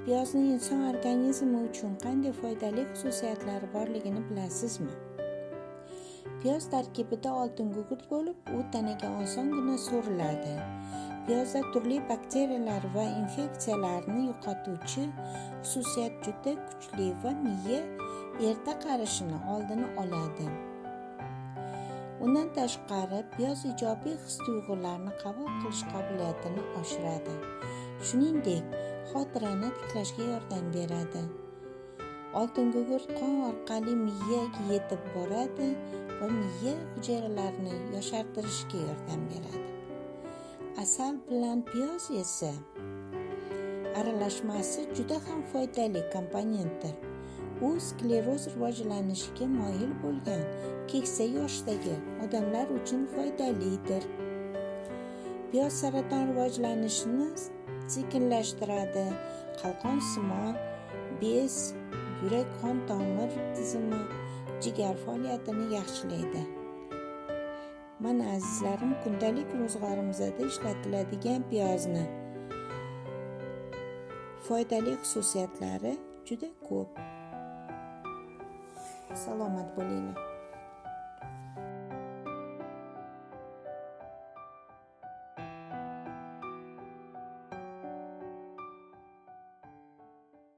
Piyozning inson organizmi uchun qanday foydali xususiyatlari borligini bilasizmi? Piyoz tarkibida oltin gugurt bo'lib, u tanaga osongina so'riladi. Piyozda turli bakteriyalar va infeksiyalarni yo'qotuvchi xususiyat juda kuchli va miya erta qarishini oldini oladi. Undan tashqari, piyoz ijobiy his-tuyg'ularni qabul qilish qobiliyatini oshiradi. Shuningdek, xotirani tiklashga yordam beradi. Oltin gugurt qon orqali miyaga yetib boradi va miya hujayralarini yoshartirishga yordam beradi. Asal bilan piyoz esa aralashmasi juda ham foydali komponentdir. U skleroz rivojlanishiga moyil bo'lgan keksa yoshdagi odamlar uchun foydalidir. Piyoz saraton rivojlanishini sekinlashtiradi, qalqonsimon bez, yurak qon tomir tizimi, jigar faoliyatini yaxshilaydi. Mana azizlarim, kundalik ro'zg'orimizda ishlatiladigan piyozni foydali xususiyatlari juda ko'p. Salomat bo'linglar.